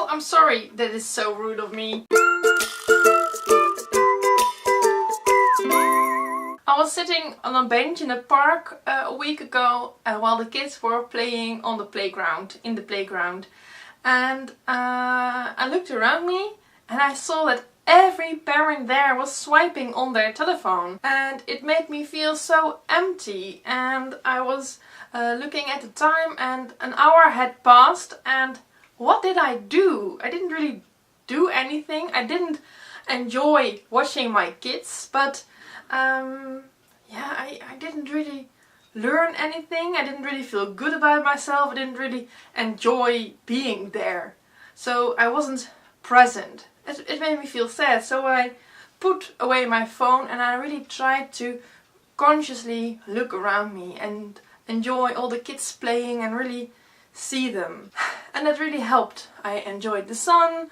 I'm sorry that is so rude of me. I was sitting on a bench in a park a week ago while the kids were playing on the playground, and I looked around me and I saw that every parent there was swiping on their telephone, and it made me feel so empty. And I was looking at the time and an hour had passed, and what did I do? I didn't really do anything. I didn't enjoy watching my kids, but yeah, I didn't really learn anything. I didn't really feel good about myself. I didn't really enjoy being there. So I wasn't present. It made me feel sad. So I put away my phone and I really tried to consciously look around me and enjoy all the kids playing and really see them. And that really helped. I enjoyed the sun.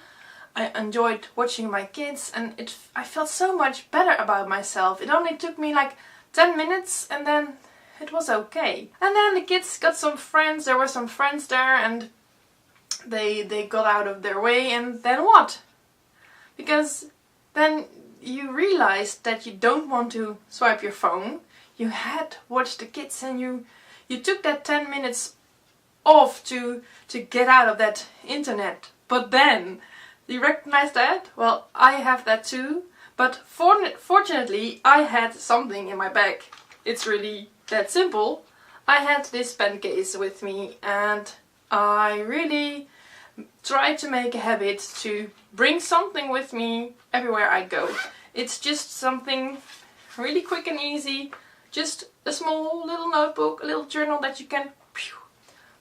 I enjoyed watching my kids, and I felt so much better about myself. It only took me like 10 minutes and then it was okay. And then the kids got some friends. There were some friends there and they got out of their way, and then what? Because then you realized that you don't want to swipe your phone. You had watched the kids and you took that 10 minutes off to get out of that internet. But then you recognize that? Well, I have that too. But fortunately, I had something in my bag. It's really that simple. I had this pen case with me, and I really try to make a habit to bring something with me everywhere I go. It's just something really quick and easy. Just a small little notebook, a little journal that you can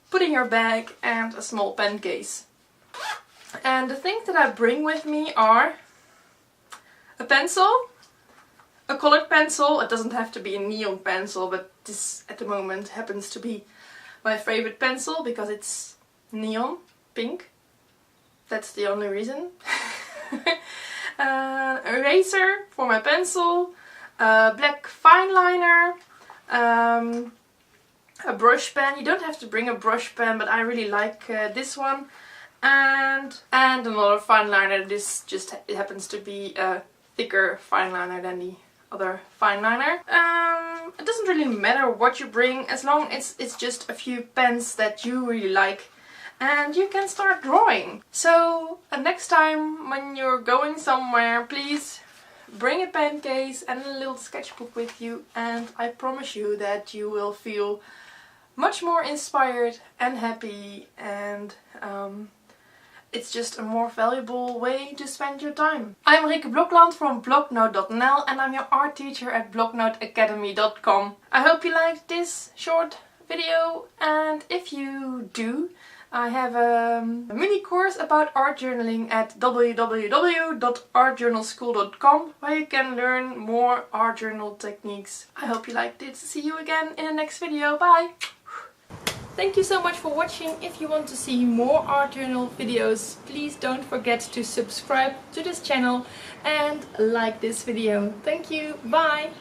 put in your bag, and a small pen case. And the things that I bring with me are a pencil, a colored pencil. It doesn't have to be a neon pencil, but this at the moment happens to be my favorite pencil because it's neon pink. That's the only reason. Eraser for my pencil, black fine liner, a brush pen. You don't have to bring a brush pen, but I really like this one. And another fine liner. This just it happens to be a thicker fine liner than the other fine liner. It doesn't really matter what you bring as long as it's just a few pens that you really like, and you can start drawing. So next time when you're going somewhere, please bring a pen case and a little sketchbook with you, and I promise you that you will feel much more inspired and happy, and it's just a more valuable way to spend your time. I'm Marieke Blokland from bloknote.nl, and I'm your art teacher at bloknoteacademy.com. I hope you liked this short video, and if you do, I have a mini course about art journaling at www.artjournalschool.com, where you can learn more art journal techniques. I hope you liked it. See you again in the next video. Bye! Thank you so much for watching. If you want to see more art journal videos, please don't forget to subscribe to this channel and like this video. Thank you. Bye!